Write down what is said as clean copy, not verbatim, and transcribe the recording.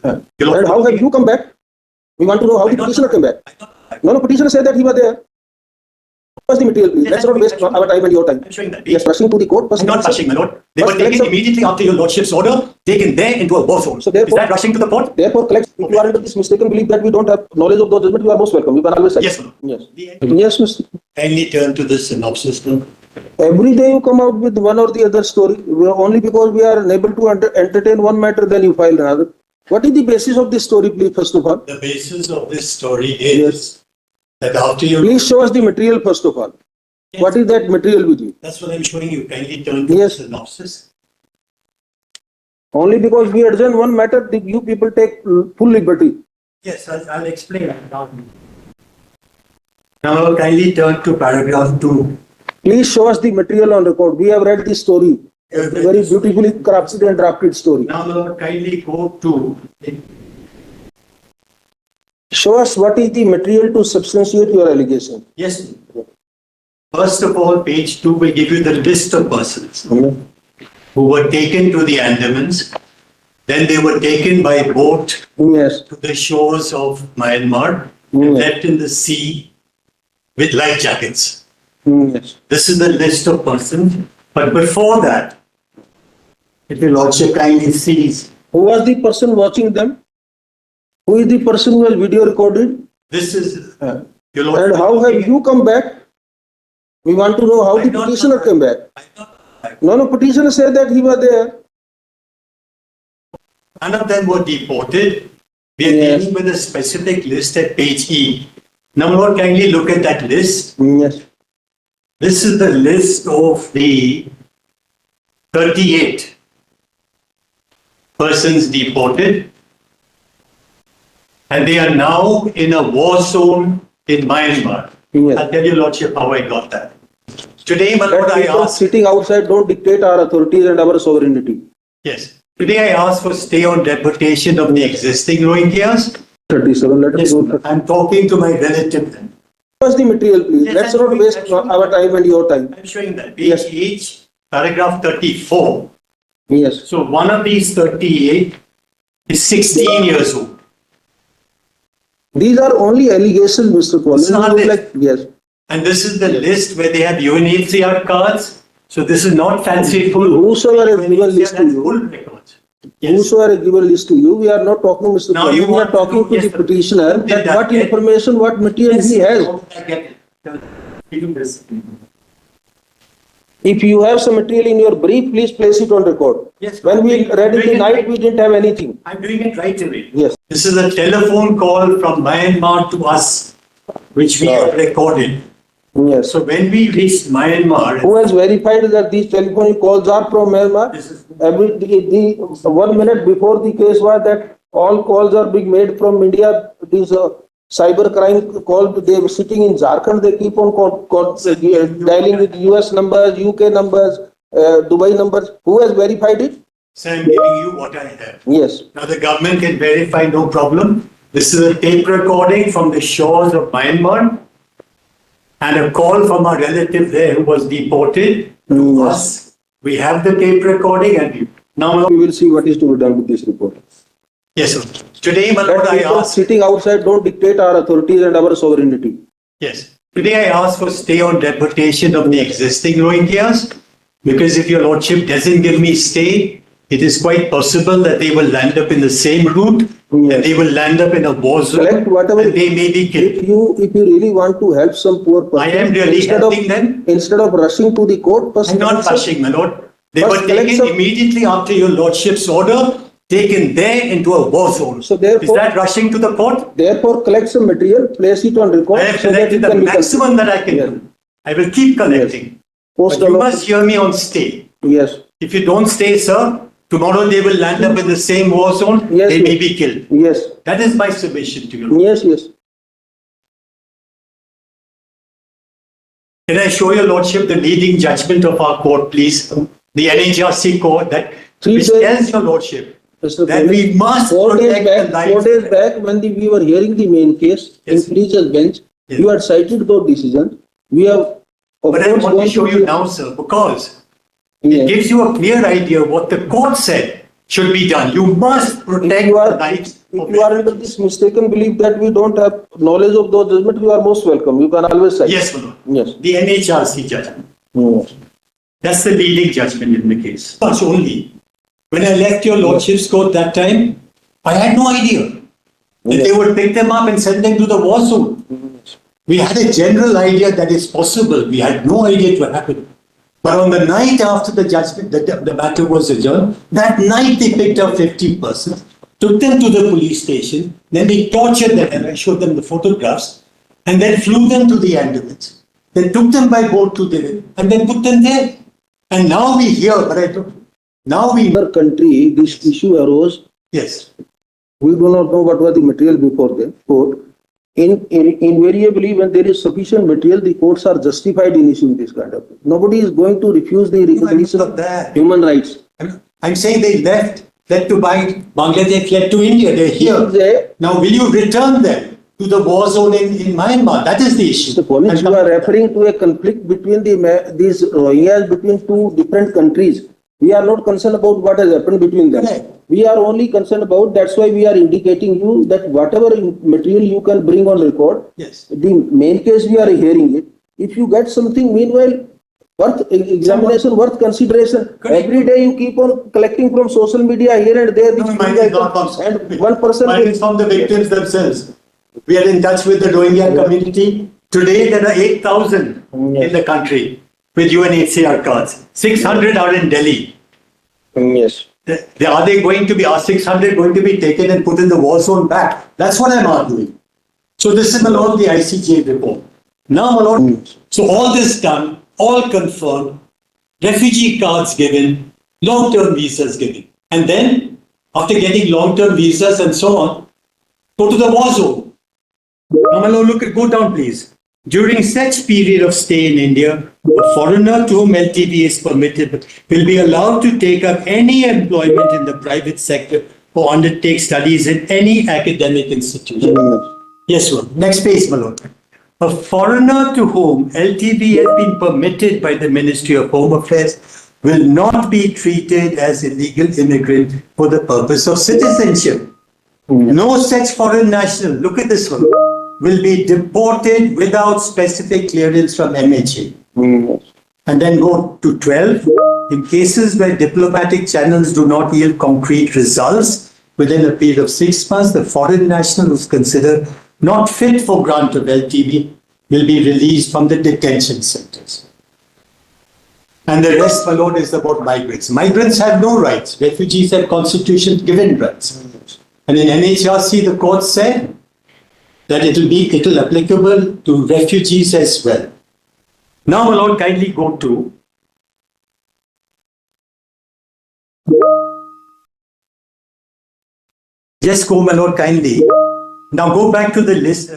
And how have you come back? We want to know how the petitioner came back. No, petitioner said that he was there. What's the material, please? Let's not waste our time and your time. I'm showing that. Yes, rushing to the court. I'm not rushing, my lord. They were taken immediately after your lordship's order, taken there into a war zone. So therefore, is that rushing to the court? Therefore, collect. If you are under this mistaken belief that we don't have knowledge of those judgments, you are most welcome. You can always say. Yes, sir. Yes. Yes, Mr. Kindly turn to the synopsis now. Every day you come out with one or the other story. Only because we are unable to entertain one matter, then you file another. What is the basis of this story, please, first of all? The basis of this story is that after you... Please show us the material, first of all. Yes. What is that material with you? That's what I'm showing you. Kindly turn to the synopsis. Only because we adjourn one matter, you people take full liberty. Yes, I'll explain. Now kindly turn to paragraph 2. Please show us the material on record. We have read this story. A very beautifully crafted and drafted story. Now Lord, kindly go to... Show us what is the material to substantiate your allegation. Yes. First of all, page 2 will give you the list of persons who were taken to the Andamans. Then they were taken by boat to the shores of Myanmar and left in the sea with life jackets. This is the list of persons. But before that, if your lordship kindly sees. Who was the person watching them? Who is the person who has video recorded? This is your lordship. lordship. And how have you come back? We want to know how the petitioner came back. No, petitioner said that he was there. None of them were deported. We are dealing with a specific list at page E. Now, Lord, kindly look at that list. Yes. This is the list of the 38 persons deported. And they are now in a war zone in Myanmar. Yes. I'll tell you, Lordship, how I got that. Today, my Lord, I asked... Sitting outside don't dictate our authorities and our sovereignty. Yes. Today, I asked for stay on deportation of the existing Rohingyas. 37, let us go. I'm talking to my relative then. What's the material, please? Yes, let's not waste our time and your time. I'm showing that. Page H, paragraph 34. Yes. So, one of these 38 is 16 years old. These are only allegations, Mr. Collins. Yes. And this is the list where they have UNHCR cards. So this is not fanciful. Whosoever has given list to you, whosoever has given list to you, we are not talking, Mr. Collins. We are talking to the petitioner that what information, what material he has. If you have some material in your brief, please place it on record. Yes. When we read in the night, we didn't have anything. I'm doing it right away. Yes. This is a telephone call from Myanmar to us, which we have recorded. Yes. So when we reached Myanmar... Who has verified that these telephonic calls are from Myanmar? The 1 minute before the case was that all calls are being made from India. These cyber crime calls, they were sitting in Jharkhand, they keep on dialing with US numbers, UK numbers, Dubai numbers. Who has verified it? So I'm giving you what I have. Yes. Now the government can verify, no problem. This is a tape recording from the shores of Myanmar and a call from our relative there who was deported to us. We have the tape recording and now we will see what is to be done with this report. Yes, sir. Today, my Lord, I asked... Sitting outside don't dictate our authorities and our sovereignty. Yes. Today I asked for stay on deportation of the existing Rohingyas because if your lordship doesn't give me stay, it is quite possible that they will land up in the same route and they will land up in a war zone and they may be killed. If you really want to help some poor person, I am really helping them. Instead of rushing to the court, I'm not rushing, my lord. They were taken immediately after your lordship's order, taken there into a war zone. So therefore, is that rushing to the court? Therefore, collect some material, place it on record. I have collected the maximum that I can do. I will keep collecting. But you must hear me on stay. Yes. If you don't stay, sir, tomorrow they will land up in the same war zone. Yes, they may be killed. Yes. That is my submission to you. Yes, yes. Can I show your lordship the leading judgment of our court, please? The NHRC court that which tells your lordship that we must protect the life. 4 days back, when we were hearing the main case in Preacher's bench, you had cited those decisions. We have, but I want to show you now, sir, because it gives you a clear idea of what the court said should be done. You must protect you are- the rights If of you are under this mistaken belief that we don't have knowledge of those judgments, you are most welcome. You can always say. Yes, my lord. Yes. The NHRC judgment. Yes. That's the leading judgment in the case. Much only. When I left your lordship's court that time, I had no idea that they would pick them up and send them to the war zone. We had a general idea that it's possible. We had no idea it would happen. But on the night after the judgment, the matter was adjourned, that night they picked up 50 persons, took them to the police station, then they tortured them, and I showed them the photographs, and then flew them to the Andamans. Then took them by boat to the, and then put them there. And now we hear, but I don't, now we, In our country, this issue arose. yes, We do not know what was the material before the court. Invariably, when there is sufficient material, the courts are justified in issuing this kind of thing. Nobody is going to refuse the recognition not of that. human rights. I'm saying they fled to Bangladesh, fled to India, they're It here. is a- Now, will you return them to the war zone in Myanmar? That is the issue. Mr. Collins, you are referring to a conflict between these Rohingyas between two different countries. We are not concerned about what has happened between them. Correct. We are only concerned about, that's why we are indicating you that whatever material you can bring on record, Yes. the main case we are hearing it. If you get something meanwhile worth examination, worth consideration, Correct. every day you keep on collecting from social media here and there. No, these mine is not from, and one person. mine is from the victims themselves. We are in touch with the Rohingya community. Today, there are 8,000 in the country with UNHCR cards. 600 are in Delhi. Yes. Are they going to be, are 600 going to be taken and put in the war zone back? That's what I'm arguing. So this is, my lord, the ICJ report. Now, my lord, so all this done, all confirmed, refugee cards given, long-term visas given. And then, after getting long-term visas and so on, go to the war zone. Now, my lord, go down, please. During such period of stay in India, a foreigner to whom LTV is permitted will be allowed to take up any employment in the private sector or undertake studies in any academic institution. Yes, sir. Next page, my lord. A foreigner to whom LTV has been permitted by the Ministry of Home Affairs will not be treated as illegal immigrant for the purpose of citizenship. No such foreign national, look at this one, will be deported without specific clearance from MHA. And then go to 12. In cases where diplomatic channels do not yield concrete results within a period of 6 months, the foreign national who is considered not fit for grant of LTV will be released from the detention centers. And the rest, my lord, is about migrants. Migrants have no rights. Refugees have constitution given rights. And in NHRC, the court said that it will applicable to refugees as well. Now, my lord, kindly go to just go, my lord, kindly. Now go back to the list.